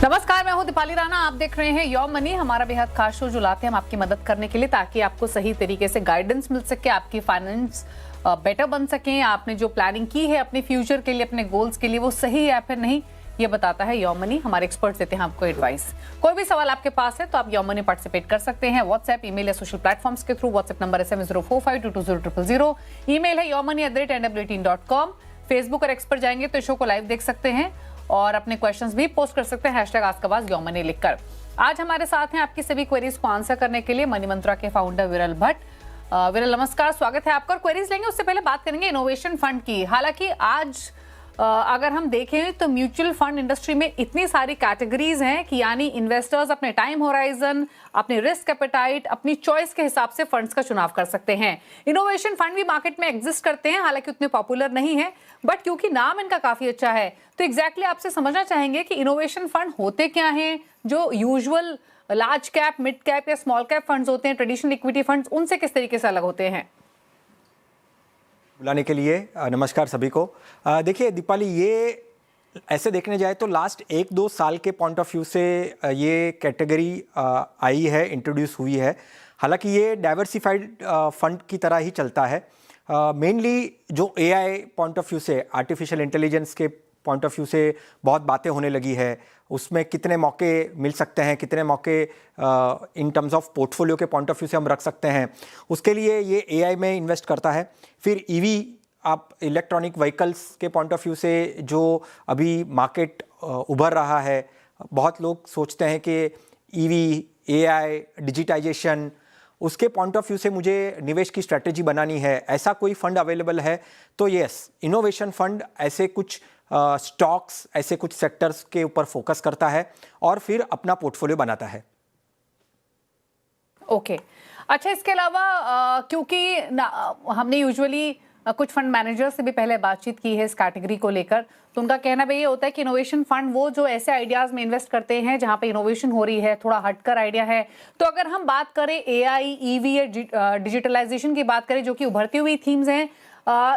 नमस्कार, मैं हूं दीपाली राणा। आप देख रहे हैं योर मनी, हमारा बेहद खास शो जो लाते हैं हम आपकी मदद करने के लिए, ताकि आपको सही तरीके से गाइडेंस मिल सके, आपकी फाइनेंस बेटर बन सके। आपने जो प्लानिंग की है अपने फ्यूचर के लिए, अपने गोल्स के लिए, वो सही है या फिर नहीं, ये बताता है योर मनी। हमारे एक्सपर्ट्स देते हैं आपको एडवाइस। कोई भी सवाल आपके पास है तो आप योर मनी पार्टिसिपेट कर सकते हैं व्हाट्सएप, ईमेल या सोशल प्लेटफॉर्म्स के थ्रू। व्हाट्सएप नंबर है 7045220000। ईमेल है yourmoney@nw18.com। फेसबुक और एक्स पर जाएंगे तो शो को लाइव देख सकते हैं और अपने क्वेश्चंस भी पोस्ट कर सकते हैं #AskAwaz योर मनी लिखकर। आज हमारे साथ हैं आपकी सभी क्वेरीज को आंसर करने के लिए मनी मंत्रा के फाउंडर विरल भट्ट। विरल नमस्कार, स्वागत है आपका। क्वेरीज लेंगे, उससे पहले बात करेंगे इनोवेशन फंड की। हालांकि आज अगर हम देखें तो म्यूचुअल फंड इंडस्ट्री में इतनी सारी कैटेगरीज हैं कि यानी इन्वेस्टर्स अपने टाइम होराइजन, अपने रिस्क एपेटाइट, अपनी चॉइस के हिसाब से फंड्स का चुनाव कर सकते हैं। इनोवेशन फंड भी मार्केट में एग्जिस्ट करते हैं, हालांकि उतने पॉपुलर नहीं है, बट क्योंकि नाम इनका काफी अच्छा है तो एग्जैक्टली आपसे समझना चाहेंगे कि इनोवेशन फंड होते क्या हैं। जो usual large cap, mid cap या स्मॉल कैप फंड्स होते हैं, ट्रेडिशनल इक्विटी फंड्स, उनसे किस तरीके से अलग होते हैं? बुलाने के लिए नमस्कार सभी को। देखिए दीपाली, ये ऐसे देखने जाए तो लास्ट 1-2 साल के पॉइंट ऑफ व्यू से ये कैटेगरी आई है, इंट्रोड्यूस हुई है। हालांकि ये डाइवर्सिफाइड फंड की तरह ही चलता है। मेनली जो एआई पॉइंट ऑफ व्यू से, आर्टिफिशियल इंटेलिजेंस के पॉइंट ऑफ व्यू से बहुत बातें होने लगी है। उसमें कितने मौके मिल सकते हैं, कितने मौके इन टर्म्स ऑफ पोर्टफोलियो के पॉइंट ऑफ व्यू से हम रख सकते हैं, उसके लिए ये एआई में इन्वेस्ट करता है। फिर ईवी, आप इलेक्ट्रॉनिक व्हीकल्स के पॉइंट ऑफ व्यू से जो अभी मार्केट उभर रहा है, बहुत लोग सोचते हैं कि ईवी, एआई, डिजिटाइजेशन, उसके पॉइंट ऑफ व्यू से मुझे निवेश की स्ट्रैटेजी बनानी है, ऐसा कोई फंड अवेलेबल है तो यस, इनोवेशन फंड ऐसे कुछ स्टॉक्स, ऐसे कुछ सेक्टर्स के ऊपर फोकस करता है और फिर अपना पोर्टफोलियो बनाता है। ओके, अच्छा, इसके अलावा क्योंकि हमने यूजुअली कुछ फंड मैनेजर से भी पहले बातचीत की है इस कैटेगरी को लेकर, तो उनका कहना भी ये होता है कि इनोवेशन फंड वो जो ऐसे आइडियाज में इन्वेस्ट करते हैं जहां पे इनोवेशन हो रही है, थोड़ा हटकर आइडिया है। तो अगर हम बात करें एआई, ईवी या डिजिटलाइजेशन की बात करें, जो कि उभरती हुई थीम्स हैं,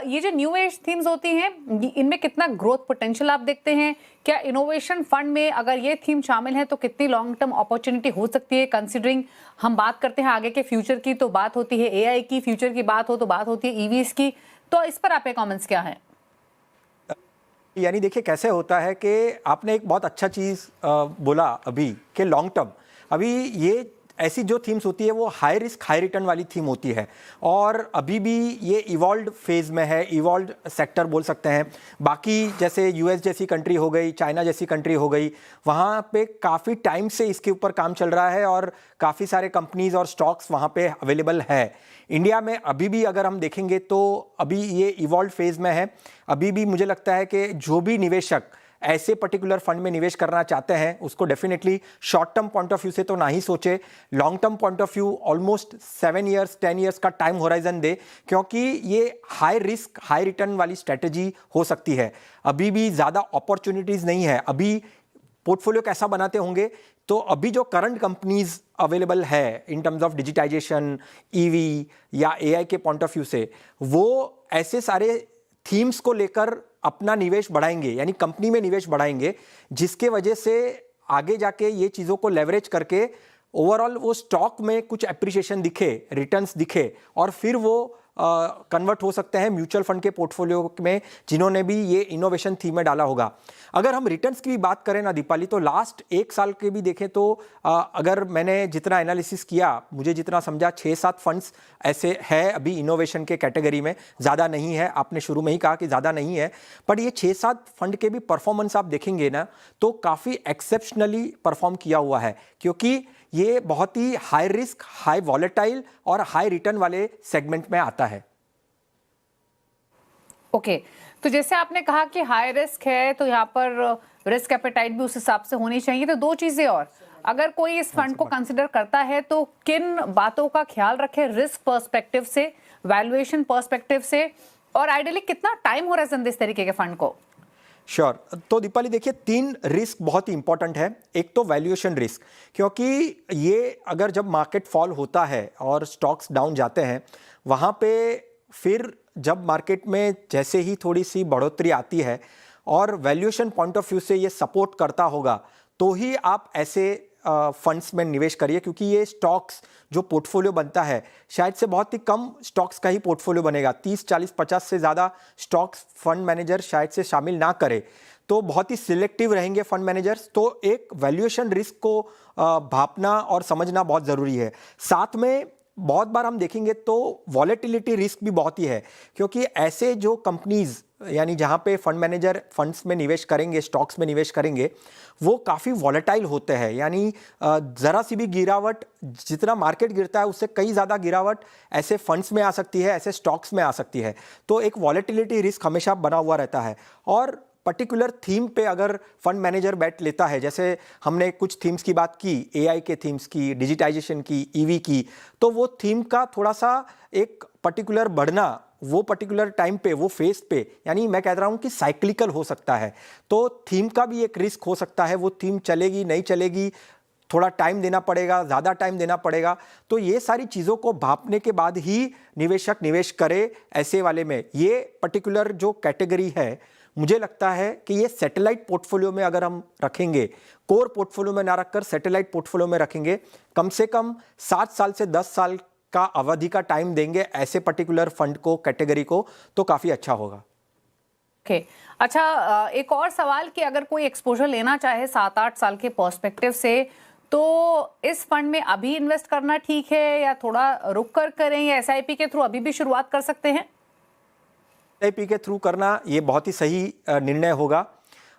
ये जो न्यू एज थीम्स होती हैं, इनमें कितना ग्रोथ पोटेंशियल आप देखते हैं? क्या इनोवेशन फंड में अगर ये थीम शामिल है तो कितनी लॉन्ग टर्म अपॉर्चुनिटी हो सकती है, कंसिडरिंग हम बात करते हैं आगे के फ्यूचर की तो बात होती है एआई की, फ्यूचर की बात हो तो बात होती है ईवीज की। तो इस पर आपके कमेंट्स क्या हैं? यानी देखिए कैसे होता है कि आपने एक बहुत अच्छा चीज़ बोला अभी कि लॉन्ग टर्म, अभी ये ऐसी जो थीम्स होती है वो हाई रिस्क हाई रिटर्न वाली थीम होती है और अभी भी ये इवॉल्व फेज में है, इवॉल्व सेक्टर बोल सकते हैं। बाकी जैसे यूएस जैसी कंट्री हो गई, चाइना जैसी कंट्री हो गई, वहाँ पे काफ़ी टाइम से इसके ऊपर काम चल रहा है और काफ़ी सारे कंपनीज और स्टॉक्स वहाँ पे अवेलेबल है। इंडिया में अभी भी अगर हम देखेंगे तो अभी ये इवॉल्व फेज में है। अभी भी मुझे लगता है कि जो भी निवेशक ऐसे पर्टिकुलर फंड में निवेश करना चाहते हैं उसको definitely short term point of view से तो ना ही सोचे, long term point of view almost 7 years 10 years का टाइम होराइजन दे, क्योंकि ये हाई रिस्क हाई रिटर्न वाली स्ट्रेटेजी हो सकती है। अभी भी ज़्यादा अपॉर्चुनिटीज़ नहीं है। अभी पोर्टफोलियो कैसा बनाते होंगे तो अभी जो करंट कंपनीज अवेलेबल है in terms of digitization, EV या एआई के पॉइंट ऑफ व्यू से, वो ऐसे सारे थीम्स को लेकर अपना निवेश बढ़ाएंगे, यानी कंपनी में निवेश बढ़ाएंगे, जिसके वजह से आगे जाके ये चीज़ों को लेवरेज करके ओवरऑल वो स्टॉक में कुछ एप्रिसिएशन दिखे, रिटर्न्स दिखे और फिर वो कन्वर्ट हो सकते हैं म्यूचुअल फंड के पोर्टफोलियो में जिन्होंने भी ये इनोवेशन थीम में डाला होगा। अगर हम रिटर्न्स की भी बात करें ना दीपाली, तो लास्ट 1 साल के भी देखें तो अगर मैंने जितना एनालिसिस किया, मुझे जितना समझा, 6-7 फंड्स ऐसे है अभी इनोवेशन के कैटेगरी में, ज़्यादा नहीं है। आपने शुरू में ही कहा कि ज़्यादा नहीं है, बट ये 6-7 फंड के भी परफॉर्मेंस आप देखेंगे ना तो काफ़ी एक्सेप्शनली परफॉर्म किया हुआ है, क्योंकि ये बहुत ही हाई रिस्क, हाई वॉलेटाइल और हाई रिटर्न वाले सेगमेंट में आता है। ओके, तो जैसे आपने कहा कि हाई रिस्क है तो यहाँ पर रिस्क एपेटाइट भी उस हिसाब से होनी चाहिए। तो 2 चीजें और, अगर कोई इस फंड को कंसिडर करता है तो किन बातों का ख्याल रखे रिस्क पर्सपेक्टिव से, वैल्यूएशन पर्सपेक्टिव से, और आइडियली कितना टाइम होराइजन दे इस तरीके के फंड को? श्योर। तो दीपाली देखिए, 3 रिस्क बहुत ही इंपॉर्टेंट है। एक तो वैल्यूएशन रिस्क, क्योंकि ये अगर जब मार्केट फॉल होता है और स्टॉक्स डाउन जाते हैं, वहाँ पे फिर जब मार्केट में जैसे ही थोड़ी सी बढ़ोतरी आती है और वैल्यूएशन पॉइंट ऑफ व्यू से ये सपोर्ट करता होगा तो ही आप ऐसे फंड्स में निवेश करिए, क्योंकि ये स्टॉक्स जो पोर्टफोलियो बनता है शायद से बहुत ही कम स्टॉक्स का ही पोर्टफोलियो बनेगा। 30, 40, 50 से ज़्यादा स्टॉक्स फंड मैनेजर शायद से शामिल ना करे, तो बहुत ही सिलेक्टिव रहेंगे फंड मैनेजर्स। तो एक वैल्यूएशन रिस्क को भापना और समझना बहुत ज़रूरी है। साथ में बहुत बार हम देखेंगे तो वॉलेटिलिटी रिस्क भी बहुत ही है, क्योंकि ऐसे जो कंपनीज यानी जहाँ पे फंड मैनेजर फंड्स में निवेश करेंगे, स्टॉक्स में निवेश करेंगे, वो काफ़ी वॉलेटाइल होते हैं। यानी ज़रा सी भी गिरावट, जितना मार्केट गिरता है उससे कई ज़्यादा गिरावट ऐसे फंड्स में आ सकती है, ऐसे स्टॉक्स में आ सकती है। तो एक वॉलेटिलिटी रिस्क हमेशा बना हुआ रहता है। और पर्टिकुलर थीम पे अगर फंड मैनेजर बैट लेता है, जैसे हमने कुछ थीम्स की बात की, एआई के थीम्स की, डिजिटाइजेशन की, ईवी की, तो वो थीम का थोड़ा सा एक पर्टिकुलर बढ़ना वो पर्टिकुलर टाइम पे, वो फेज पे, यानी मैं कह रहा हूँ कि साइक्लिकल हो सकता है। तो थीम का भी एक रिस्क हो सकता है, वो थीम चलेगी नहीं चलेगी, थोड़ा टाइम देना पड़ेगा, ज़्यादा टाइम देना पड़ेगा। तो ये सारी चीज़ों को भांपने के बाद ही निवेशक निवेश करे ऐसे वाले में। ये पर्टिकुलर जो कैटेगरी है, मुझे लगता है कि ये सैटेलाइट पोर्टफोलियो में अगर हम रखेंगे, कोर पोर्टफोलियो में ना रखकर सैटेलाइट पोर्टफोलियो में रखेंगे, कम से कम 7 साल से 10 साल का अवधि का टाइम देंगे ऐसे पर्टिकुलर फंड को, कैटेगरी को, तो काफ़ी अच्छा होगा। ओके, अच्छा, एक और सवाल कि अगर कोई एक्सपोजर लेना चाहे 7-8 साल के पर्सपेक्टिव से, तो इस फंड में अभी इन्वेस्ट करना ठीक है या थोड़ा रुक कर करें, या एसआईपी के थ्रू अभी भी शुरुआत कर सकते हैं? एसआईपी के थ्रू करना ये बहुत ही सही निर्णय होगा,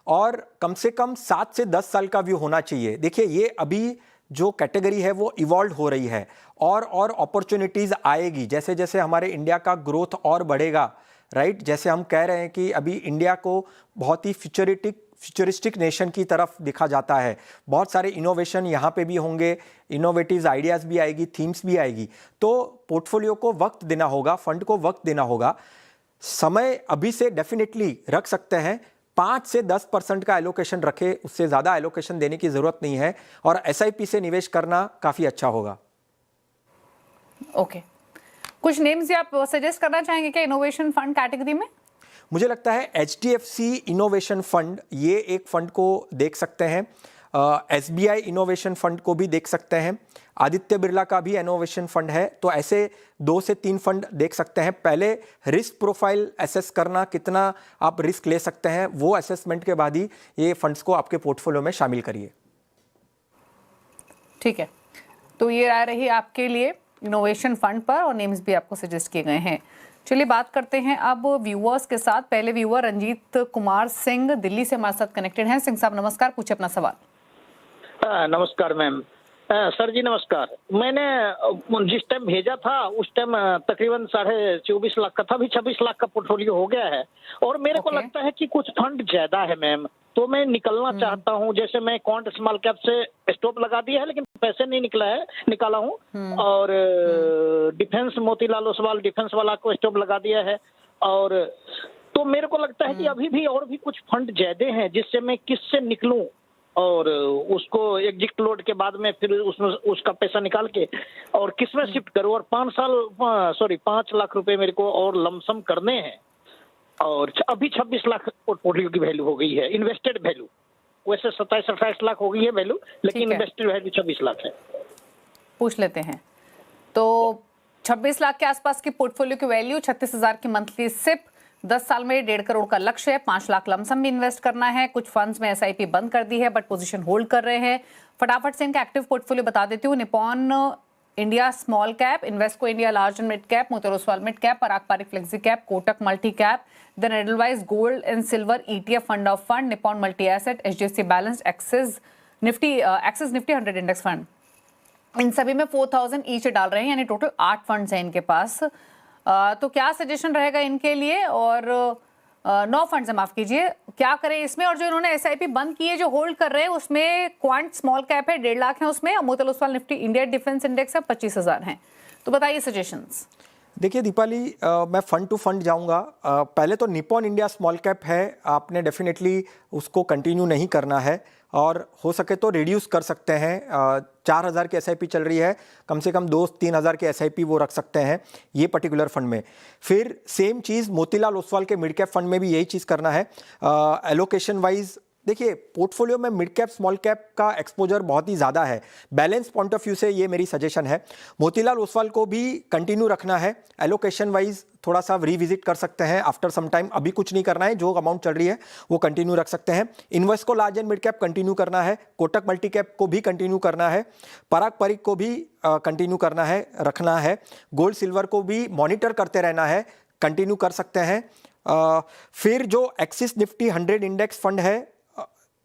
और कम से कम 7 से 10 साल का व्यू होना चाहिए। देखिए, ये अभी जो कैटेगरी है वो इवॉल्व हो रही है, और अपॉर्चुनिटीज़ आएगी जैसे जैसे हमारे इंडिया का ग्रोथ और बढ़ेगा, राइट। जैसे हम कह रहे हैं कि अभी इंडिया को बहुत ही फ्यूचरिस्टिक नेशन की तरफ देखा जाता है, बहुत सारे इनोवेशन यहाँ पे भी होंगे, इनोवेटिव आइडियाज़ भी आएगी, थीम्स भी आएगी। तो पोर्टफोलियो को वक्त देना होगा, फंड को वक्त देना होगा। समय अभी से डेफिनेटली रख सकते हैं, 5 से 10% का एलोकेशन रखे, उससे ज़्यादा एलोकेशन देने की ज़रूरत नहीं है, और एसआईपी से निवेश करना काफ़ी अच्छा होगा। ओके, कुछ नेम्स आप सजेस्ट करना चाहेंगे क्या इनोवेशन फंड कैटेगरी में? मुझे लगता है एचडीएफसी इनोवेशन फंड, ये एक फंड को देख सकते हैं। एसबीआई इनोवेशन फंड को भी देख सकते हैं। आदित्य बिरला का भी इनोवेशन फंड है। तो ऐसे 2 से 3 फंड देख सकते हैं। पहले रिस्क प्रोफाइल एसेस करना, कितना आप रिस्क ले सकते हैं, वो असेसमेंट के बाद ही ये फंड्स को आपके पोर्टफोलियो में शामिल करिए। ठीक है, तो ये राय रही आपके लिए इनोवेशन फंड पर, और नेम्स भी आपको सजेस्ट किए गए हैं। चलिए बात करते हैं अब व्यूअर्स के साथ। पहले व्यूअर रंजीत कुमार सिंह दिल्ली से हमारे साथ कनेक्टेड हैं। सिंह साहब नमस्कार, पूछे अपना सवाल। नमस्कार मैम। सर जी नमस्कार। मैंने जिस टाइम भेजा था उस टाइम तकरीबन 24.5 लाख का था, अभी 26 लाख का पोर्टफोलियो हो गया है, और मेरे को लगता है कि कुछ फंड ज्यादा है मैम, तो मैं निकलना चाहता हूं। जैसे मैं क्वांट स्मॉल कैप से स्टॉप लगा दिया है, लेकिन पैसे नहीं निकाला हूं, और डिफेंस मोतीलाल ओसवाल डिफेंस वाला को स्टॉप लगा दिया है। और तो मेरे को लगता है कि अभी भी और भी कुछ फंड ज्यादा हैं, जिससे मैं किससे निकलूं और उसको एग्जिट लोड के बाद में फिर उसमें उसका पैसा निकाल के और किसमें शिफ्ट करूं। और 5 लाख रुपए मेरे को और लमसम करने हैं, और अभी 26 लाख पोर्टफोलियो की वैल्यू हो गई है, इन्वेस्टेड वैल्यू। वैसे 27-28 लाख हो गई है वैल्यू, लेकिन इन्वेस्टेड वैल्यू 26 लाख है। पूछ लेते हैं, तो 26 लाख के आसपास की पोर्टफोलियो की वैल्यू, 36,000 की मंथली सिप, 10 साल में 1.5 करोड़ का लक्ष्य है, 5 लाख लमसम भी इन्वेस्ट करना है। कुछ फंड्स में एसआईपी बंद कर दी है, बट पोजीशन होल्ड कर रहे हैं। फटाफट से इनका एक्टिव पोर्टफोलियो बता देती हूँ। Nippon India small cap, Invesco India large and mid cap, Motilal Oswal mid cap, Parag Parikh flexi cap, Kotak multi cap, then Edelweiss gold and silver ETF fund of fund, Nippon multi asset, HDFC balanced, Axis Nifty 100 index fund. इन सभी में 4,000 each डाल रहे हैं, यानी total 8 funds हैं इनके पास। तो क्या सजेशन रहेगा इनके लिए? और 9 फंड्स है, माफ कीजिए, क्या करें इसमें? और जो इन्होंने एसआईपी बंद की है, जो होल्ड कर रहे हैं, उसमें क्वांट स्मॉल कैप है 1.5 लाख है उसमें, और Motilal Oswal Nifty India defence index है 25,000 है। तो बताइए सजेशंस। देखिए दीपाली, मैं फंड टू फंड जाऊंगा। पहले तो निपॉन इंडिया स्मॉल कैप है, आपने डेफिनेटली उसको कंटिन्यू नहीं करना है, और हो सके तो रिड्यूस कर सकते हैं। 4,000 की एसआईपी चल रही है, कम से कम 2-3 हज़ार की एसआईपी वो रख सकते हैं ये पर्टिकुलर फंड में। फिर सेम चीज़ मोतीलाल ओसवाल के मिड कैप फंड में भी यही चीज़ करना है। एलोकेशन वाइज देखिए पोर्टफोलियो में मिड कैप स्मॉल कैप का एक्सपोजर बहुत ही ज़्यादा है। बैलेंस पॉइंट ऑफ व्यू से ये मेरी सजेशन है। मोतीलाल ओसवाल को भी कंटिन्यू रखना है। एलोकेशन वाइज थोड़ा सा रिविजिट कर सकते हैं आफ्टर सम टाइम, अभी कुछ नहीं करना है, जो अमाउंट चल रही है वो कंटिन्यू रख सकते हैं। Invesco large and mid cap continue करना है। कोटक मल्टी कैप को भी कंटिन्यू करना है। पराग परिक को भी कंटिन्यू करना है, रखना है। गोल्ड सिल्वर को भी मॉनिटर करते रहना है, कंटिन्यू कर सकते हैं। फिर जो एक्सिस निफ्टी 100 इंडेक्स फंड है,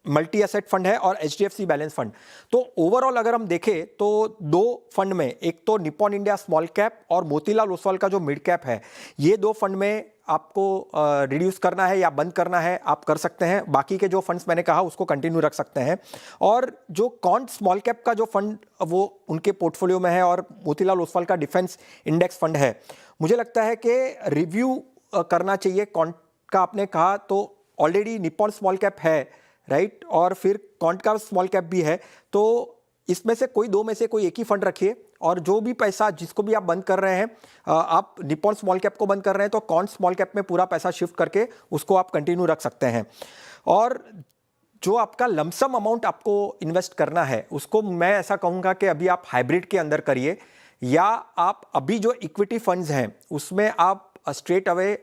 मल्टी एसेट फंड है, और HDFC बैलेंस फंड, तो ओवरऑल अगर हम देखें तो दो फंड में, एक तो निप्पॉन इंडिया स्मॉल कैप और मोतीलाल ओसवाल का जो मिड कैप है, ये दो फंड में आपको रिड्यूस करना है या बंद करना है, आप कर सकते हैं। बाकी के जो फंड्स मैंने कहा उसको कंटिन्यू रख सकते हैं। और जो कॉन्ट स्मॉल कैप का जो फंड वो उनके पोर्टफोलियो में है, और मोतीलाल ओसवाल का डिफेंस इंडेक्स फंड है, मुझे लगता है कि रिव्यू करना चाहिए। कॉन्ट का आपने कहा तो ऑलरेडी निप्पॉन स्मॉल कैप है, राइट, और फिर कॉन्ट का स्मॉल कैप भी है, तो इसमें से कोई दो में से कोई एक ही फंड रखिए। और जो भी पैसा जिसको भी आप बंद कर रहे हैं, आप निप्पॉन स्मॉल कैप को बंद कर रहे हैं तो कॉन्ट स्मॉल कैप में पूरा पैसा शिफ्ट करके उसको आप कंटिन्यू रख सकते हैं। और जो आपका लमसम अमाउंट आपको इन्वेस्ट करना है उसको मैं ऐसा कहूँगा कि अभी आप हाइब्रिड के अंदर करिए, या आप अभी जो इक्विटी फंड्स हैं उसमें आप स्ट्रेट अवे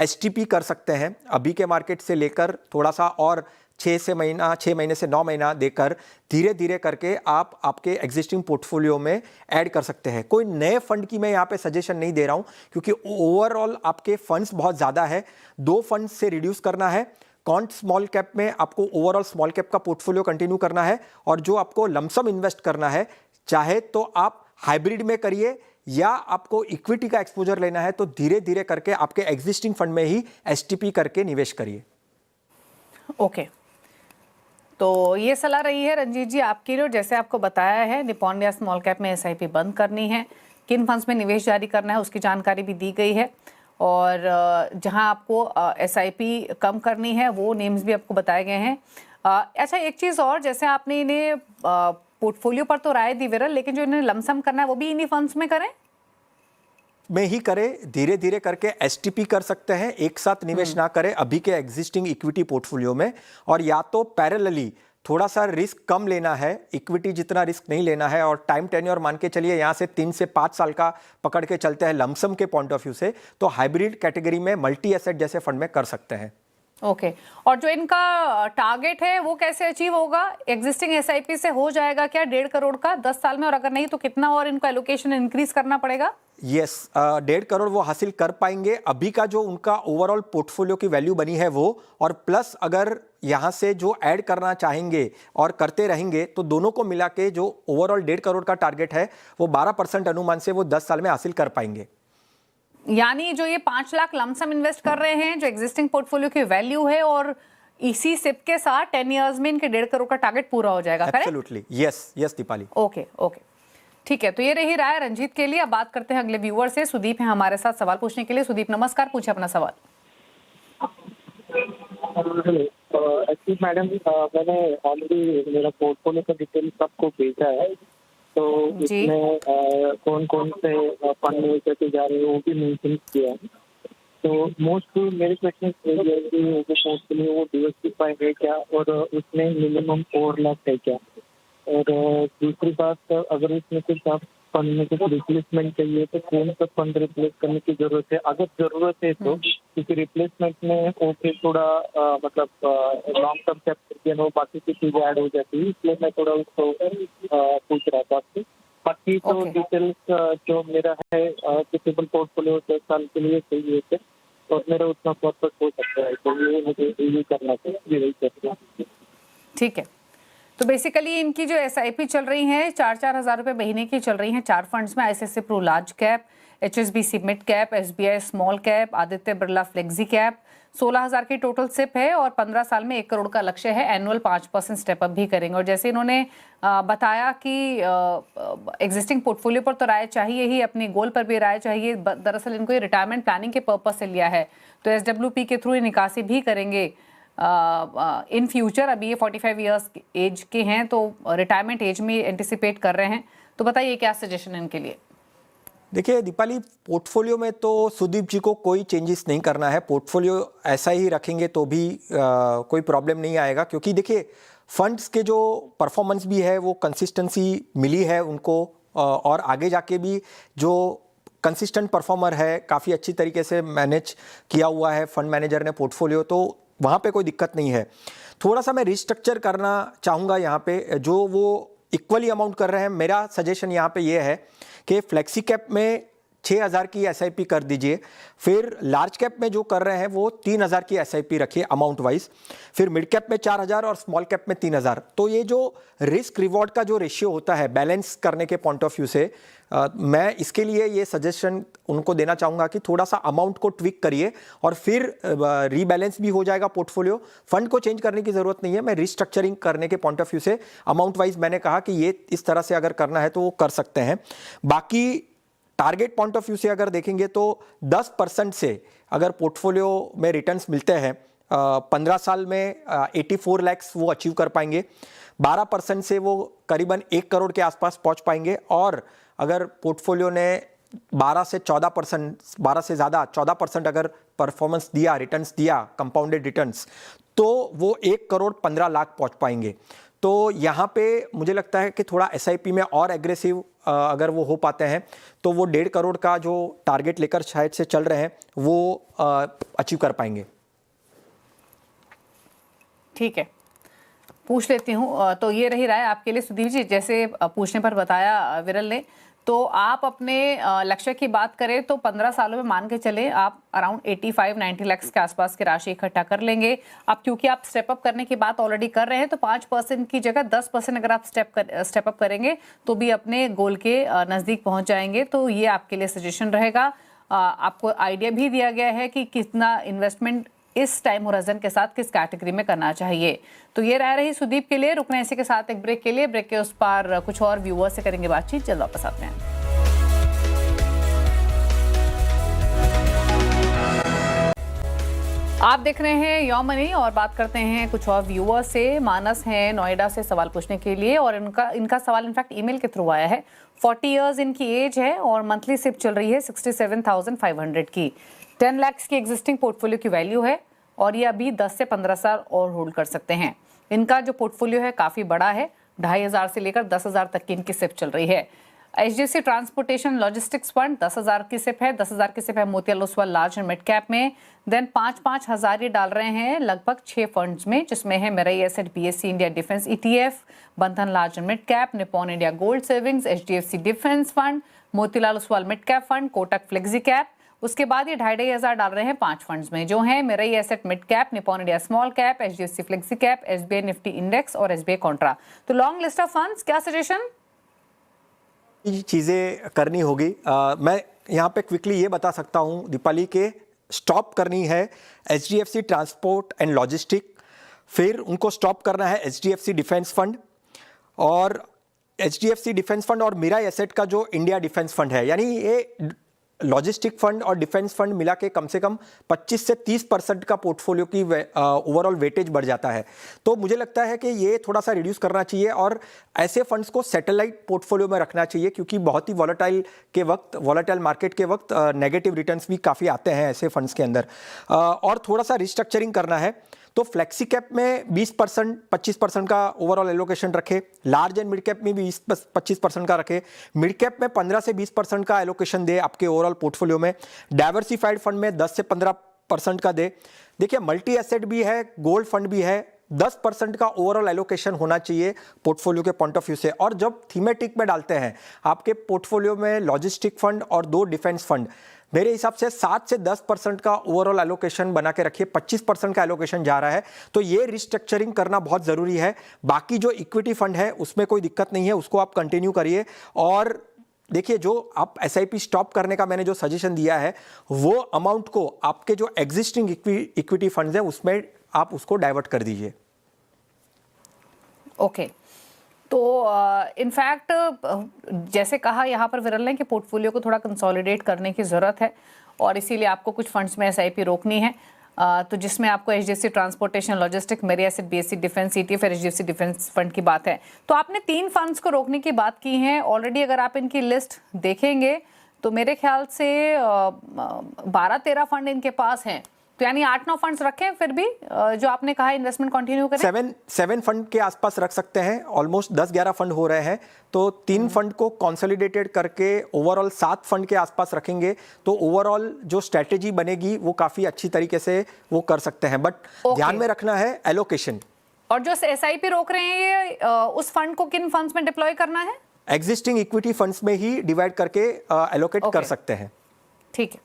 STP कर सकते हैं। अभी के मार्केट से लेकर थोड़ा सा और 6 महीने से 9 महीना देकर धीरे धीरे करके आप आपके एग्जिस्टिंग पोर्टफोलियो में ऐड कर सकते हैं। कोई नए फंड की मैं यहाँ पे सजेशन नहीं दे रहा हूँ, क्योंकि ओवरऑल आपके फंड्स बहुत ज़्यादा है। 2 फंड से रिड्यूस करना है। कॉन्ट स्मॉल कैप में आपको ओवरऑल स्मॉल कैप का पोर्टफोलियो कंटिन्यू करना है, और जो आपको लमसम इन्वेस्ट करना है, चाहे तो आप हाइब्रिड में करिए या आपको इक्विटी का एक्सपोजर लेना है तो धीरे धीरे करके आपके एग्जिस्टिंग फंड में ही STP करके निवेश करिए। ओके, तो ये सलाह रही है रंजीत जी आपकी लिए। जैसे आपको बताया है, निप्पॉन इंडिया स्मॉल कैप में SIP बंद करनी है, किन फंड्स में निवेश जारी करना है उसकी जानकारी भी दी गई है, और जहां आपको SIP कम करनी है वो नेम्स भी आपको बताए गए हैं। अच्छा, एक चीज़ और, जैसे आपने इन्हें पोर्टफोलियो पर तो राय दी विरल, लेकिन जो इन्हें लमसम करना है वो भी इन्हीं फंड्स में करें में ही करें, धीरे धीरे करके STP कर सकते हैं, एक साथ निवेश ना करें अभी के एग्जिस्टिंग इक्विटी पोर्टफोलियो में। और या तो पैरेलली थोड़ा सा रिस्क कम लेना है, इक्विटी जितना रिस्क नहीं लेना है, और टाइम टेन्योर मान के चलिए यहाँ से 3 से 5 साल का पकड़ के चलते हैं लमसम के पॉइंट ऑफ व्यू से, तो हाइब्रिड कैटेगरी में मल्टी एसेट जैसे फंड में कर सकते हैं। ओके, और जो इनका टारगेट है वो कैसे अचीव होगा? एग्जिस्टिंग SIP से हो जाएगा क्या 1.5 करोड़ का 10 साल में, और अगर नहीं तो कितना और इनको एलोकेशन इंक्रीज करना पड़ेगा? यस, 1.5 करोड़ वो हासिल कर पाएंगे। अभी का जो उनका ओवरऑल पोर्टफोलियो की वैल्यू बनी है वो, और प्लस अगर यहाँ से जो ऐड करना चाहेंगे और करते रहेंगे तो दोनों को मिला के जो ओवरऑल 1.5 करोड़ का टारगेट है वो 12% अनुमान से वो 10 साल में हासिल कर पाएंगे। यानी जो ये 5 लाख लमसम इन्वेस्ट कर रहे हैं, जो एग्जिस्टिंग पोर्टफोलियो की वैल्यू है, और इसी सिप के साथ 10 इयर्स में इनके 1.5 करोड़ का टारगेट पूरा हो जाएगा। Absolutely, yes Deepali. ओके, ठीक है, तो ये रही राय रंजीत के लिए। अब बात करते हैं अगले व्यूअर से। सुदीप है हमारे साथ सवाल पूछने के लिए। सुदीप नमस्कार, पूछे अपना सवाल। एक्चुअली मैडम, मैंने ऑलरेडी मेरा पोर्टफोलियो का डिटेल सबको भेजा है, तो इसमें कौन कौन से फंड में कैसे जा रहे हैं वो भी मेंशन किया है। तो मोस्टली मेरे क्वेश्चन ये है कि वो पोर्टफोलियो वो डिवर्सिफाई है क्या, और उसमें मिनिमम 4 लाख है क्या, और दूसरी बात, अगर इसमें कुछ आप फंड में कुछ रिप्लेसमेंट चाहिए तो कौन सा फंड रिप्लेस करने की जरूरत है, अगर जरूरत है तो, क्योंकि रिप्लेसमेंट में ओके थोड़ा मतलब लॉन्ग टर्म कैपिटल वो बाकी की चीजें ऐड हो जाती है, इसलिए मैं थोड़ा उसको पूछ रहा था आपसे। बाकी तो डिटेल्स जो मेरा है सुटेबल पोर्टफोलियो 10 साल के लिए चाहिए थे, और मेरा उतना पर्पस हो सकता है, तो ये मुझे रिव्यू करना चाहिए। ठीक है, तो बेसिकली इनकी जो SIP चल रही है 4-4 हज़ार रुपये महीने की चल रही हैं 4 फंड्स में। ICICI pru large cap, HSBC mid cap, SBI small cap, Aditya Birla flexi cap. 16,000 की टोटल सिप है, और 15 साल में 1 करोड़ का लक्ष्य है। एनुअल 5% स्टेप अप भी करेंगे। और जैसे इन्होंने बताया कि एग्जिस्टिंग पोर्टफोलियो पर तो राय चाहिए ही, अपनी गोल पर भी राय चाहिए। दरअसल इनको ये रिटायरमेंट प्लानिंग के पर्पज से लिया है, तो SWP के थ्रू निकासी भी करेंगे इन फ्यूचर। अभी ये 45 ईयर्स एज के हैं, तो रिटायरमेंट एज में एंटिसिपेट कर रहे हैं। तो बताइए क्या सजेशन है इनके लिए? देखिए दीपाली, पोर्टफोलियो में तो सुदीप जी को कोई चेंजेस नहीं करना है। पोर्टफोलियो ऐसा ही रखेंगे तो भी कोई प्रॉब्लम नहीं आएगा, क्योंकि देखिए फंड्स के जो परफॉर्मेंस भी है वो कंसिस्टेंसी मिली है उनको, और आगे जाके भी जो कंसिस्टेंट परफॉर्मर है, काफ़ी अच्छी तरीके से मैनेज किया हुआ है फंड मैनेजर ने पोर्टफोलियो, तो वहाँ पे कोई दिक्कत नहीं है। थोड़ा सा मैं रिस्ट्रक्चर करना चाहूँगा यहाँ पे, जो वो इक्वली अमाउंट कर रहे हैं। मेरा सजेशन यहाँ पे ये है कि फ्लेक्सी कैप में 6,000 की एसआईपी कर दीजिए, फिर लार्ज कैप में जो कर रहे हैं वो 3,000 की एसआईपी रखिए अमाउंट वाइज, फिर मिड कैप में 4,000 और स्मॉल कैप में 3,000। तो ये जो रिस्क रिवॉर्ड का जो रेशियो होता है बैलेंस करने के पॉइंट ऑफ व्यू से, मैं इसके लिए ये सजेशन उनको देना चाहूँगा कि थोड़ा सा अमाउंट को ट्विक करिए और फिर रीबैलेंस भी हो जाएगा पोर्टफोलियो। फंड को चेंज करने की ज़रूरत नहीं है। मैं रिस्ट्रक्चरिंग करने के पॉइंट ऑफ व्यू से अमाउंट वाइज मैंने कहा कि ये इस तरह से अगर करना है तो वो कर सकते हैं। बाकी टारगेट पॉइंट ऑफ व्यू से अगर देखेंगे तो 10% से अगर पोर्टफोलियो में रिटर्न्स मिलते हैं 15 साल में 84 लाख वो अचीव कर पाएंगे, 12% से वो करीबन 1 करोड़ के आसपास पहुंच पाएंगे, और अगर पोर्टफोलियो ने 12 से 14%, 12 से ज़्यादा 14% अगर परफॉर्मेंस दिया, रिटर्न्स दिया, कंपाउंडेड रिटर्न्स, तो वो 1 करोड़ 15 लाख पहुंच पाएंगे। तो यहाँ पे मुझे लगता है कि थोड़ा एसआईपी में और एग्रेसिव अगर वो हो पाते हैं तो वो 1.5 करोड़ का जो टारगेट लेकर शायद से चल रहे हैं वो अचीव कर पाएंगे। ठीक है, पूछ लेती हूँ। तो ये रही राय आपके लिए सुदीप जी, जैसे पूछने पर बताया विरल ने। तो आप अपने लक्ष्य की बात करें तो 15 सालों में मान के चले आप अराउंड 85-90 लाख के आसपास की राशि इकट्ठा कर लेंगे। अब क्योंकि आप स्टेप अप करने की बात ऑलरेडी कर रहे हैं तो 5% की जगह 10% अगर आप स्टेप अप करेंगे तो भी अपने गोल के नज़दीक पहुंच जाएंगे। तो ये आपके लिए सजेशन रहेगा। आपको आइडिया भी दिया गया है कि कितना इन्वेस्टमेंट इस टाइम होराइजन के साथ किस कैटेगरी में करना चाहिए। तो ये राय रही सुदीप के लिए। रुकने इसी के साथ एक ब्रेक के लिए। ब्रेक के उस पार कुछ और व्यूअर्स से करेंगे बातचीत। जल्द वापस आते हैं। आप देख रहे हैं यो मनी और बात करते हैं कुछ और व्यूअर्स से। मानस हैं नोएडा से सवाल पूछने के लिए, और इनका सवाल इनफैक्ट ईमेल के थ्रू आया है। 40 इयर्स इनकी एज है और मंथली सिप चल रही है 67,500 की। 10 लाख की एग्जिस्टिंग पोर्टफोलियो की वैल्यू है और ये अभी 10 से 15 साल और होल्ड कर सकते हैं। इनका जो पोर्टफोलियो है काफ़ी बड़ा है, 2,500 से लेकर 10,000 तक की इनकी सिप चल रही है। HDFC ट्रांसपोर्टेशन लॉजिस्टिक्स फंड 10,000 की सिप है, 10,000 की सिप है Motilal Oswal large and mid cap में। देन 5-5 हज़ार ये डाल रहे हैं लगभग 6 फंड्स में, जिसमें है Mirae asset, BSE India defence ETF, बंधन large and mid cap, Nippon India gold savings, HDFC defence fund, Motilal Oswal mid cap fund, Kotak flexi cap. उसके बाद ये 2,500 डाल रहे हैं 5 फंड्स में, जो हैं Mirae asset mid cap, Nippon India small cap, HDFC flexi cap, SBI Nifty index और SBI कॉन्ट्रा। तो लॉन्ग लिस्ट ऑफ फंड्स, क्या सजेशन? चीज़ें करनी होगी। मैं यहाँ पे क्विकली ये बता सकता हूँ दीपाली के स्टॉप करनी है HDFC ट्रांसपोर्ट एंड लॉजिस्टिक, फिर उनको स्टॉप करना है HDFC डिफेंस फंड, और HDFC डिफेंस फंड और मेराई एसेट का जो इंडिया डिफेंस फंड है, यानी ये लॉजिस्टिक फंड और डिफेंस फंड मिला के कम से कम 25 से 30% का पोर्टफोलियो की ओवरऑल वेटेज बढ़ जाता है। तो मुझे लगता है कि ये थोड़ा सा रिड्यूस करना चाहिए और ऐसे फंड्स को सैटेलाइट पोर्टफोलियो में रखना चाहिए, क्योंकि बहुत ही वॉलेटाइल मार्केट के वक्त नेगेटिव रिटर्न्स भी काफ़ी आते हैं ऐसे फंड्स के अंदर। और थोड़ा सा रिस्ट्रक्चरिंग करना है तो फ्लेक्सी कैप में 20% 25% का ओवरऑल एलोकेशन रखे, लार्ज एंड मिड कैप में भी 20-25% का रखे, मिड कैप में 15 से 20% का एलोकेशन दे आपके ओवरऑल पोर्टफोलियो में, डाइवर्सिफाइड फंड में 10 से 15% का दे। देखिए मल्टी एसेट भी है, गोल्ड फंड भी है, 10% का ओवरऑल एलोकेशन होना चाहिए पोर्टफोलियो के पॉइंट ऑफ व्यू से। और जब थीमेटिक में डालते हैं आपके पोर्टफोलियो में लॉजिस्टिक फंड और 2 डिफेंस फंड, मेरे हिसाब से 7 से 10% का ओवरऑल एलोकेशन बना के रखिए। 25% का एलोकेशन जा रहा है, तो ये रिस्ट्रक्चरिंग करना बहुत ज़रूरी है। बाकी जो इक्विटी फंड है उसमें कोई दिक्कत नहीं है, उसको आप कंटिन्यू करिए। और देखिए जो आप SIP स्टॉप करने का मैंने जो सजेशन दिया है वो अमाउंट को आपके जो एग्जिस्टिंग इक्विटी फंड्स हैं उसमें आप उसको डाइवर्ट कर दीजिए। ओके, तो इनफैक्ट जैसे कहा यहाँ पर विरल ने कि पोर्टफोलियो को थोड़ा कंसोलिडेट करने की ज़रूरत है और इसीलिए आपको कुछ फंड्स में SIP रोकनी है। तो जिसमें आपको HDFC transportation logistic, Mirae asset, BSE defence ETF, HDFC defence fund की बात है। तो आपने 3 फंड्स को रोकने की बात की है ऑलरेडी। अगर आप इनकी लिस्ट देखेंगे तो मेरे ख्याल से 12-13 फंड इनके पास हैं, तो यानी 8-9 फंड्स रखें फिर भी जो आपने कहा इन्वेस्टमेंट कंटिन्यू करें। 7 फंड के आसपास रख सकते हैं, ऑलमोस्ट 10-11 फंड हो रहे हैं, तो 3 फंड को कंसोलिडेटेड करके ओवरऑल 7 फंड के आसपास रखेंगे तो ओवरऑल जो स्ट्रेटेजी बनेगी वो काफी अच्छी तरीके से वो कर सकते हैं। बट ध्यान में रखना है एलोकेशन। और जो SIP रोक रहे हैं ये उस फंड को किन फंड्स में डिप्लॉय करना है? एग्जिस्टिंग इक्विटी फंड्स में ही डिवाइड करके एलोकेट कर सकते हैं। ठीक है,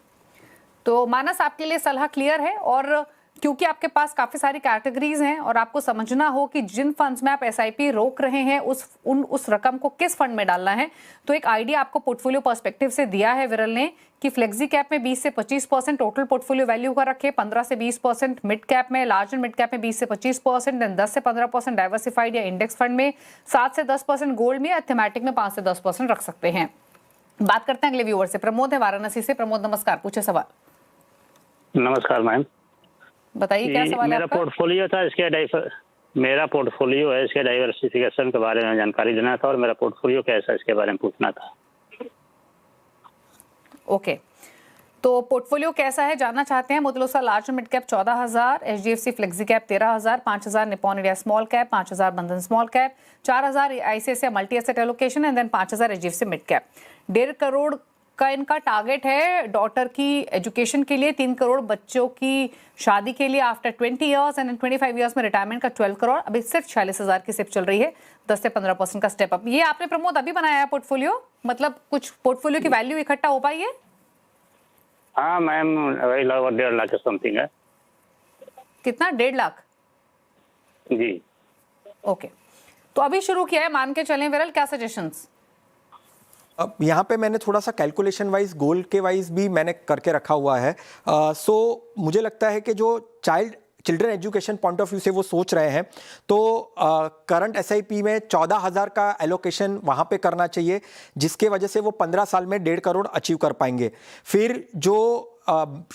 तो मानस आपके लिए सलाह क्लियर है, और क्योंकि आपके पास काफी सारी कैटेगरीज हैं और आपको समझना हो कि जिन फंड्स में आप SIP रोक रहे हैं उस रकम को किस फंड में डालना है, तो एक आइडिया आपको पोर्टफोलियो पर्सपेक्टिव से दिया है विरल ने कि फ्लेक्सी कैप में 20 से 25% टोटल पोर्टफोलियो वैल्यू का रखे, 15 से 20% मिड कैप में, लार्ज एंड मिड कैप में 20 से 25%, देन 10 से 15% डाइवर्सिफाइड या इंडेक्स फंड में, 7 से 10% गोल्ड में या थीमेटिक में 5 से 10% रख सकते हैं। बात करते हैं अगले व्यूअर से। प्रमोद है वाराणसी से। प्रमोद नमस्कार, पूछे सवाल। नमस्कार मैम, बताइए क्या सवाल है मेरा आपका? पोर्टफोलियो था, मेरा पोर्टफोलियो है, इसके डाइवर्सिफिकेशन के बारे में जानकारी देना था और मेरा पोर्टफोलियो कैसा है इसके बारे में पूछना था। ओके, तो पोर्टफोलियो कैसा है जानना चाहते हैं। मोतिलोसा large mid cap 14,000, HDFC flexi cap 13,000, 5,000 Nippon India small cap, 5,000 Bandhan small cap, 4,000 ICICI multi asset allocation and then 5,000 HDFC mid cap. 1.5 crore का इनका टारगेट है डॉटर की एजुकेशन के लिए, 3 करोड़ बच्चों की शादी के लिए आफ्टर 20 ईयर्स एंड 25 ईयर्स में रिटायरमेंट का 12 करोड़। अभी सिर्फ 46,000 की सिप चल रही है, 10 से 15% का स्टेप अप। ये आपने प्रमोद अभी बनाया है पोर्टफोलियो, मतलब कुछ पोर्टफोलियो की वैल्यू इकट्ठा हो पाई है? हाँ मैम, वही लगभग 1.5 लाख के समथिंग है। कितना? 1.5 लाख? जी। ओके, तो अभी शुरू किया है, मान के चलें विरल, क्या सजेशंस? अब यहाँ पे मैंने थोड़ा सा कैलकुलेशन वाइज गोल्ड के वाइज भी मैंने करके रखा हुआ है। सो मुझे लगता है कि जो children education point of view से वो सोच रहे हैं तो करंट SIP में 14,000 का एलोकेशन वहाँ पे करना चाहिए, जिसके वजह से वो 15 साल में 1.5 करोड़ अचीव कर पाएंगे। फिर जो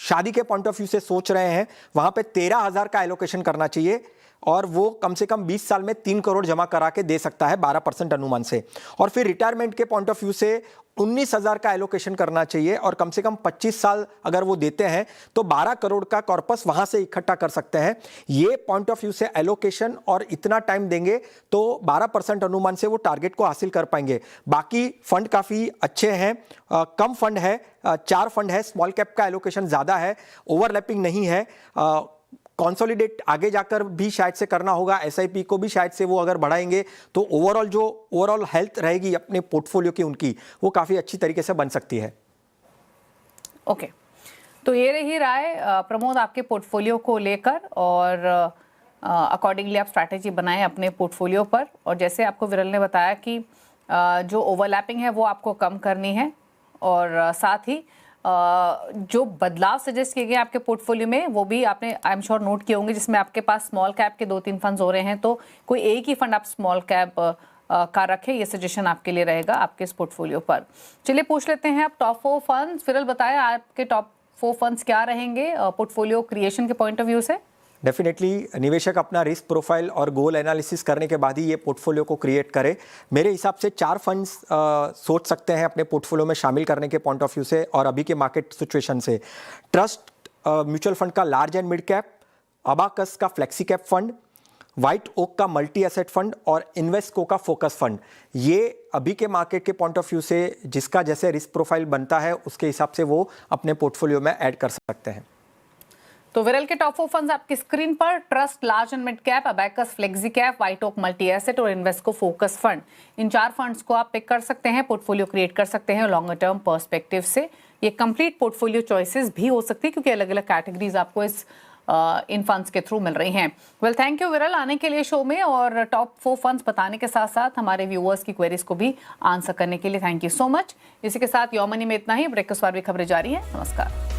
शादी के पॉइंट ऑफ व्यू से सोच रहे हैं वहाँ पे 13,000 का एलोकेशन करना चाहिए और वो कम से कम 20 साल में 3 करोड़ जमा करा के दे सकता है 12% अनुमान से। और फिर रिटायरमेंट के पॉइंट ऑफ व्यू से 19,000 का एलोकेशन करना चाहिए और कम से कम 25 साल अगर वो देते हैं तो 12 करोड़ का कॉर्पस वहां से इकट्ठा कर सकते हैं। ये पॉइंट ऑफ व्यू से एलोकेशन और इतना टाइम देंगे तो 12% अनुमान से वो टारगेट को हासिल कर पाएंगे। बाकी फंड काफ़ी अच्छे हैं, कम फंड है, 4 फंड है, स्मॉल कैप का एलोकेशन ज़्यादा है, ओवरलैपिंग नहीं है। कंसोलिडेट आगे जाकर भी शायद से करना होगा, SIP को भी शायद से वो अगर बढ़ाएंगे तो ओवरऑल हेल्थ रहेगी अपने पोर्टफोलियो की उनकी, वो काफ़ी अच्छी तरीके से बन सकती है। ओके, तो ये रही राय प्रमोद आपके पोर्टफोलियो को लेकर, और अकॉर्डिंगली आप स्ट्रैटेजी बनाएं अपने पोर्टफोलियो पर। और जैसे आपको विरल ने बताया कि जो ओवरलैपिंग है वो आपको कम करनी है, और साथ ही जो बदलाव सजेस्ट किए गए आपके पोर्टफोलियो में वो भी आपने आई एम श्योर नोट किए होंगे, जिसमें आपके पास स्मॉल कैप के 2-3 फंड्स हो रहे हैं, तो कोई एक ही फंड आप स्मॉल कैप का रखें, ये सजेशन आपके लिए रहेगा आपके इस पोर्टफोलियो पर। चलिए पूछ लेते हैं आप टॉप 4 फंड्स। फिरल बताएं आपके टॉप 4 फंड्स क्या रहेंगे पोर्टफोलियो क्रिएशन के पॉइंट ऑफ व्यू से? डेफिनेटली निवेशक अपना रिस्क प्रोफाइल और गोल एनालिसिस करने के बाद ही ये पोर्टफोलियो को क्रिएट करे। मेरे हिसाब से 4 फंड्स सोच सकते हैं अपने पोर्टफोलियो में शामिल करने के पॉइंट ऑफ व्यू से और अभी के मार्केट सिचुएशन से। ट्रस्ट म्यूचुअल फंड का large and mid cap, Abakkus का flexi cap fund, White Oak का मल्टी एसेट फंड और इन्वेस्टको का फोकस फंड। ये अभी के मार्केट के पॉइंट ऑफ व्यू से जिसका जैसे रिस्क प्रोफाइल बनता है उसके हिसाब से वो अपने पोर्टफोलियो में ऐड कर सकते हैं। तो विरल के टॉप 4 फंड्स आपकी स्क्रीन पर, trust large and mid cap, abacus flexi cap, white oak multi asset और इन्वेस्टको फोकस फंड। इन 4 फंड्स को आप पिक कर सकते हैं, पोर्टफोलियो क्रिएट कर सकते हैं लॉन्गर टर्म पर्सपेक्टिव से। ये कंप्लीट पोर्टफोलियो चॉइसेस भी हो सकती है क्योंकि अलग अलग कैटेगरीज आपको इस इन फंड्स के थ्रू मिल रही हैं। वेल, थैंक यू विरल आने के लिए शो में और टॉप 4 फंड्स बताने के साथ साथ हमारे व्यूअर्स की क्वेरीज को भी आंसर करने के लिए थैंक यू सो मच। इसी के साथ योर मनी में इतना ही। ब्रेक के बाद भी खबरें जारी हैं। नमस्कार।